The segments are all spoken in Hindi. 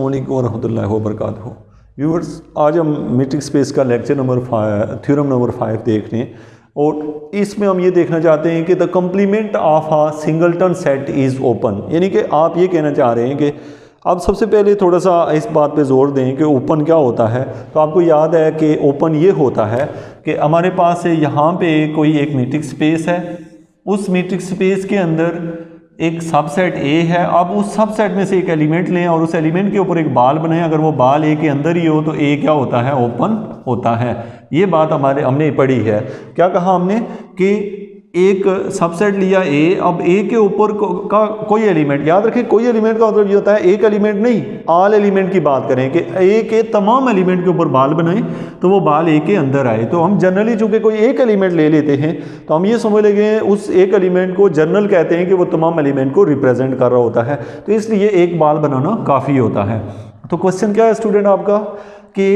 अस्सलामुअलैकुम वरहमतुल्लाहि वबरकातुहू। व्यूअर्स, आज हम मीट्रिक स्पेस का लेक्चर नंबर 5 थ्योरम नंबर 5 देख रहे हैं और इसमें हम ये देखना चाहते हैं कि the complement of a singleton set is open. यानी कि आप ये कहना चाह रहे हैं कि अब सबसे पहले थोड़ा सा इस बात पे जोर दें कि ओपन क्या होता है। तो आपको याद है कि ओपन ये होता है कि हमारे पास यहाँ पे कोई एक मीट्रिक स्पेस है, उस मीट्रिक स्पेस के अंदर एक सबसेट ए है। अब उस सबसेट में से एक एलिमेंट लें और उस एलिमेंट के ऊपर एक बाल बनाएं। अगर वो बाल ए के अंदर ही हो तो ए क्या होता है, ओपन होता है। ये बात हमने पढ़ी है। क्या कहा हमने कि एक सबसेट लिया ए, अब ए के ऊपर का कोई एलिमेंट, याद रखें कोई एलिमेंट का मतलब ये होता है एक एलिमेंट नहीं, ऑल एलिमेंट की बात करें कि ए के तमाम एलिमेंट के ऊपर बाल बनाएं तो वो बाल ए के अंदर आए। तो हम जनरली चूंकि कोई एक एलिमेंट ले लेते हैं तो हम ये समझ लेंगे उस एक एलिमेंट को जनरल कहते हैं कि वो तमाम एलिमेंट को रिप्रेजेंट कर रहा होता है। तो इसलिए एक बाल बनाना काफ़ी होता है। तो क्वेश्चन क्या है स्टूडेंट आपका कि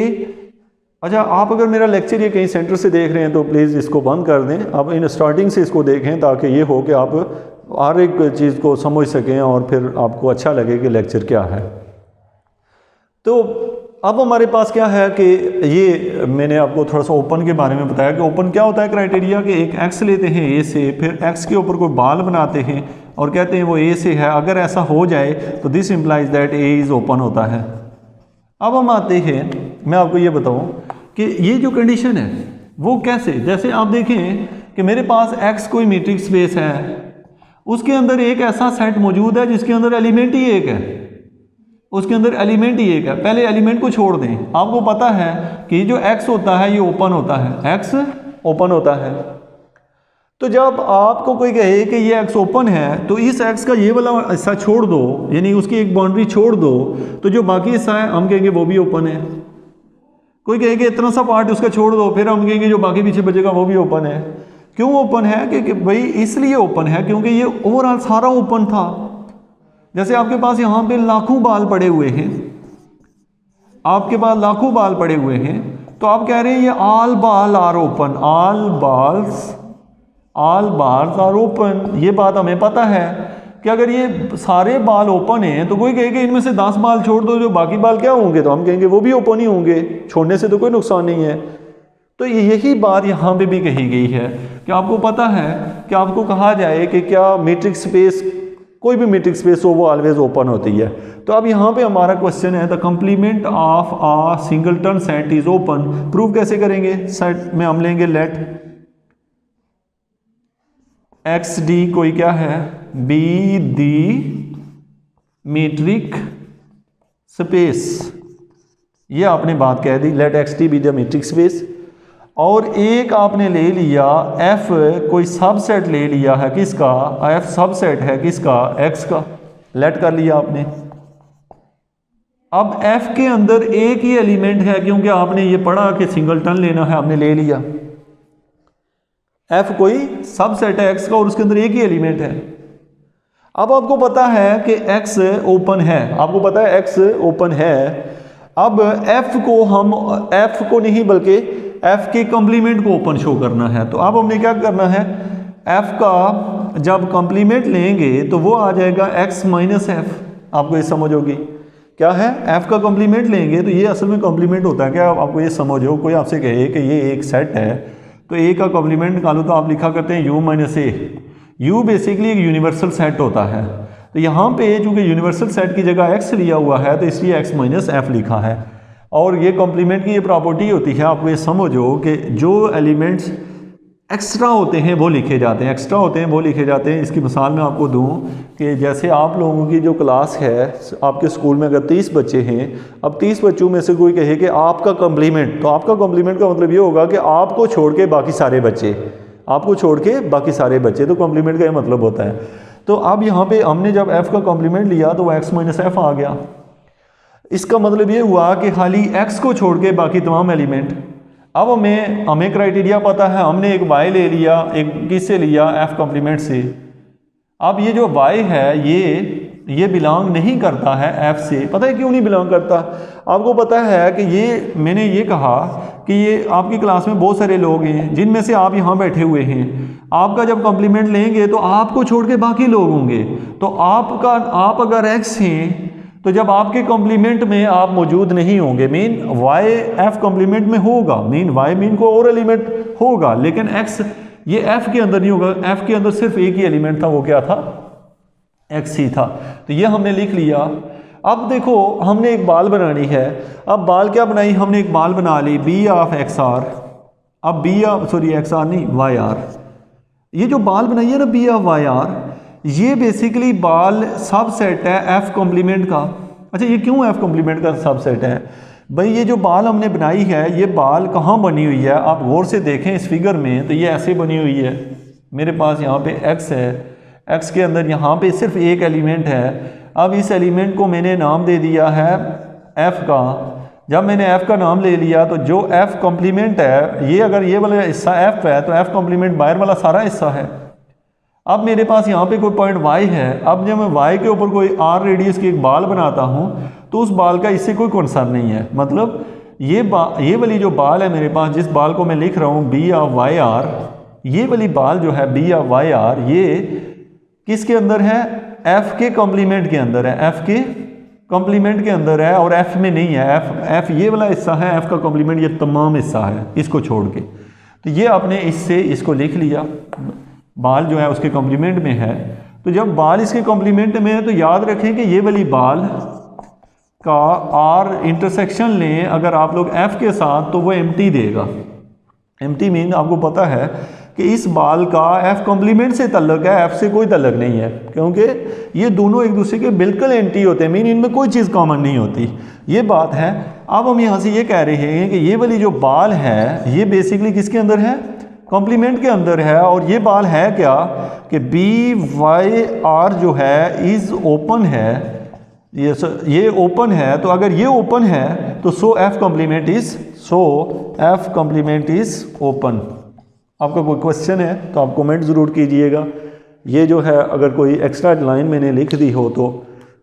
अच्छा, आप अगर मेरा लेक्चर ये कहीं सेंटर से देख रहे हैं तो प्लीज़ इसको बंद कर दें। आप इन स्टार्टिंग से इसको देखें ताकि ये हो कि आप हर एक चीज़ को समझ सकें और फिर आपको अच्छा लगे कि लेक्चर क्या है। तो अब हमारे पास क्या है कि ये मैंने आपको थोड़ा सा ओपन के बारे में बताया कि ओपन क्या होता है। क्राइटेरिया कि एक एक्स लेते हैं ए से, फिर एक्स के ऊपर कोई बाल बनाते हैं और कहते हैं वो ए से है। अगर ऐसा हो जाए तो this implies that A is open होता है। अब हम आते हैं, मैं आपको ये बताऊं कि ये जो कंडीशन है वो कैसे, जैसे आप देखें कि मेरे पास x कोई मीट्रिक स्पेस है, उसके अंदर एक ऐसा सेट मौजूद है जिसके अंदर एलिमेंट ही एक है, उसके अंदर एलिमेंट ही एक है। पहले एलिमेंट को छोड़ दें। आपको पता है कि जो x होता है ये ओपन होता है, x ओपन होता है। तो जब आपको कोई कहे कि ये x ओपन है तो इस x का ये वाला हिस्सा छोड़ दो, यानी उसकी एक बाउंड्री छोड़ दो, तो जो बाकी हिस्सा है हम कहेंगे वो भी ओपन है। कोई कहेगा इतना सा पार्ट उसका छोड़ दो, फिर हम कहेंगे जो बाकी पीछे बचेगा वो भी ओपन है। क्यों ओपन है? कि भाई इसलिए ओपन है क्योंकि ये ओवरऑल सारा ओपन था। जैसे आपके पास यहाँ पे लाखों बाल पड़े हुए हैं, आपके पास लाखों बाल पड़े हुए हैं, तो आप कह रहे हैं ये all ball are open, all balls are open. ये बात हमें पता है कि अगर ये सारे बाल ओपन हैं तो कोई कहेगा इनमें से 10 बाल छोड़ दो, जो बाकी बाल क्या होंगे, तो हम कहेंगे वो भी ओपन ही होंगे, छोड़ने से तो कोई नुकसान नहीं है। तो यही बात यहाँ पे भी कही गई है कि आपको पता है कि आपको कहा जाए कि क्या मीट्रिक स्पेस, कोई भी मीट्रिक स्पेस हो वो ऑलवेज ओपन होती है। तो अब यहाँ पे हमारा क्वेश्चन है the complement of a singleton set is open. Prove कैसे करेंगे? सेट में हम लेंगे लेट एक्स डी कोई क्या है, बी दी मीट्रिक स्पेस। ये आपने बात कह दी, let x d be the metric space. और एक आपने ले लिया एफ कोई सबसेट ले लिया है, किसका? एफ सबसेट है किसका? एक्स का। लेट कर लिया आपने। अब एफ के अंदर एक ही एलिमेंट है क्योंकि आपने ये पढ़ा कि सिंगलटन लेना है, हमने ले लिया। एफ कोई सबसेट है एक्स का और उसके अंदर एक ही एलिमेंट है। अब आपको पता है कि एक्स ओपन है, आपको पता है एक्स ओपन है। अब एफ को हम एफ को नहीं बल्कि एफ के कॉम्प्लीमेंट को ओपन शो करना है। तो अब हमने क्या करना है, एफ का जब कॉम्प्लीमेंट लेंगे तो वो आ जाएगा एक्स माइनस एफ। आपको ये समझ होगी क्या है, एफ का कॉम्प्लीमेंट लेंगे तो ये असल में कॉम्प्लीमेंट होता है क्या, आपको ये समझ हो। कोई आपसे कहे कि ये एक सेट है तो ए का कॉम्प्लीमेंट निकालो तो आप लिखा करते हैं you minus A. You basically एक यूनिवर्सल सेट होता है। तो यहाँ पे चूंकि यूनिवर्सल सेट की जगह एक्स लिया हुआ है तो इसलिए एक्स माइनस एफ लिखा है। और ये कॉम्प्लीमेंट की ये प्रॉपर्टी होती है, आपको ये समझो कि जो एलिमेंट्स एक्स्ट्रा होते हैं वो लिखे जाते हैं, एक्स्ट्रा होते हैं वो लिखे जाते हैं। इसकी मिसाल मैं आपको दूं कि जैसे आप लोगों की जो क्लास है, आपके स्कूल में अगर 30 बच्चे हैं, अब 30 बच्चों में से कोई कहे कि आपका कॉम्प्लीमेंट, तो आपका कॉम्प्लीमेंट का मतलब ये होगा कि आपको छोड़ के बाकी सारे बच्चे, आपको छोड़ के बाकी सारे बच्चे, तो कॉम्प्लीमेंट का ये मतलब होता है। तो अब यहाँ पे हमने जब एफ का कॉम्प्लीमेंट लिया तो वो एक्स माइनस एफ आ गया। इसका मतलब ये हुआ कि खाली एक्स को छोड़ के बाकी तमाम एलिमेंट। अब हमें क्राइटेरिया पता है, हमने एक वाई ले लिया, एक किससे लिया, एफ कॉम्प्लीमेंट से। अब ये जो वाई है ये बिलोंग नहीं करता है एफ से। पता है क्यों नहीं बिलोंग करता? आपको पता है कि ये मैंने ये कहा कि ये आपकी क्लास में बहुत सारे लोग हैं जिनमें से आप यहाँ बैठे हुए हैं। आपका जब कॉम्प्लीमेंट लेंगे तो आपको छोड़ के बाकी लोग होंगे। तो आप अगर एक्स हैं तो जब आपके कॉम्प्लीमेंट में आप मौजूद नहीं होंगे, मीन वाई एफ कॉम्प्लीमेंट में होगा, मीन वाई मीन को और एलिमेंट होगा, लेकिन एक्स ये एफ के अंदर नहीं होगा। एफ के अंदर सिर्फ एक ही एलिमेंट था, वो क्या था, एक्स ही था। तो ये हमने लिख लिया। अब देखो हमने एक बाल बनानी है। अब बाल क्या बनाई हमने, एक बाल बना ली बी ऑफ एक्स आर। अब B of sorry x r नहीं वाई आर। ये जो बाल बनाई है ना बी ऑफ वाई आर, ये बेसिकली बाल सबसेट है एफ कॉम्प्लीमेंट का। अच्छा ये क्यों एफ कॉम्प्लीमेंट का सबसेट है भाई, ये जो बाल हमने बनाई है ये बाल कहाँ बनी हुई है, आप गौर से देखें इस फिगर में, तो ये ऐसे बनी हुई है। मेरे पास यहाँ पे एक्स है, एक्स के अंदर यहाँ पे सिर्फ एक एलिमेंट है। अब इस एलिमेंट को मैंने नाम दे दिया है एफ का। जब मैंने एफ का नाम ले लिया तो जो एफ कॉम्प्लीमेंट है, ये अगर ये वाला हिस्सा एफ है तो एफ कॉम्प्लीमेंट बाहर वाला सारा हिस्सा है। अब मेरे पास यहाँ पे कोई पॉइंट वाई है। अब जब मैं वाई के ऊपर कोई आर रेडियस की एक बाल बनाता हूँ तो उस बाल का इससे कोई कंसर्न नहीं है। मतलब ये वाली जो बाल है मेरे पास, जिस बाल को मैं लिख रहा हूँ बी ऑफ वाई आर, ये वाली बाल जो है बी ऑफ वाई आर, ये किसके अंदर है, एफ के कॉम्प्लीमेंट के अंदर है, एफ के कॉम्प्लीमेंट के अंदर है और एफ में नहीं है। एफ ये वाला हिस्सा है एफ का कॉम्प्लीमेंट, ये तमाम हिस्सा है इसको छोड़ के। तो ये आपने इससे इसको लिख लिया, बाल जो है उसके कॉम्प्लीमेंट में है। तो जब बाल इसके कॉम्प्लीमेंट में है तो याद रखें कि ये वाली बाल का आर इंटरसेक्शन लें अगर आप लोग एफ के साथ तो वो एम्प्टी देगा। एम्प्टी मीन आपको पता है कि इस बाल का एफ कॉम्प्लीमेंट से तल्लक है, एफ से कोई तल्लक नहीं है, क्योंकि ये दोनों एक दूसरे के बिल्कुल एंटी होते हैं, मीन इनमें कोई चीज़ कॉमन नहीं होती। ये बात है। अब हम यहाँ से ये कह रहे हैं कि ये वाली जो बाल है ये बेसिकली किसके अंदर है, कॉम्प्लीमेंट के अंदर है। और ये बाल है क्या कि बी वाई आर जो है इज़ ओपन है, ये ओपन है। तो अगर ये ओपन है तो सो एफ कॉम्प्लीमेंट इज़ ओपन। आपका कोई क्वेश्चन है तो आप कमेंट ज़रूर कीजिएगा। ये जो है अगर कोई एक्स्ट्रा लाइन मैंने लिख दी हो तो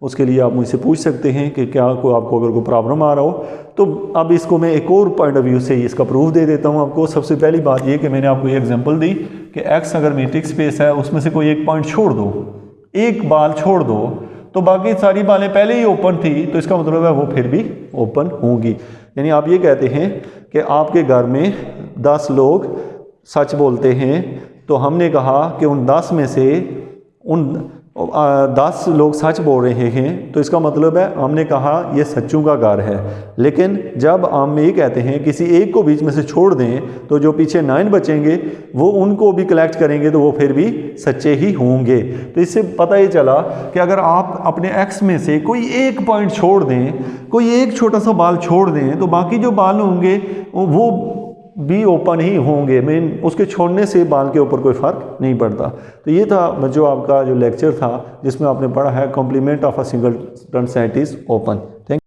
उसके लिए आप मुझसे पूछ सकते हैं कि क्या आपको अगर कोई प्रॉब्लम आ रहा हो। तो अब इसको मैं एक और पॉइंट ऑफ व्यू से इसका प्रूफ दे देता हूँ आपको। सबसे पहली बात ये कि मैंने आपको ये एग्जांपल दी कि एक्स अगर मैट्रिक्स स्पेस है, उसमें से कोई एक पॉइंट छोड़ दो, एक बाल छोड़ दो, तो बाकी सारी बालें पहले ही ओपन थी, तो इसका मतलब है वो फिर भी ओपन होंगी। यानी आप ये कहते हैं कि आपके घर में 10 लोग सच बोलते हैं, तो हमने कहा कि उन 10 में से उन 10 लोग सच बोल रहे हैं, तो इसका मतलब है हमने कहा ये सच्चों का घर है। लेकिन जब हम ये कहते हैं किसी एक को बीच में से छोड़ दें तो जो पीछे 9 बचेंगे वो उनको भी कलेक्ट करेंगे तो वो फिर भी सच्चे ही होंगे। तो इससे पता ये चला कि अगर आप अपने एक्स में से कोई एक पॉइंट छोड़ दें, कोई एक छोटा सा बाल छोड़ दें, तो बाकी जो बाल होंगे वो भी ओपन ही होंगे। मीन उसके छोड़ने से बाल के ऊपर कोई फ़र्क नहीं पड़ता। तो ये था जो आपका जो लेक्चर था जिसमें आपने पढ़ा है complement of a singleton set is open. Thank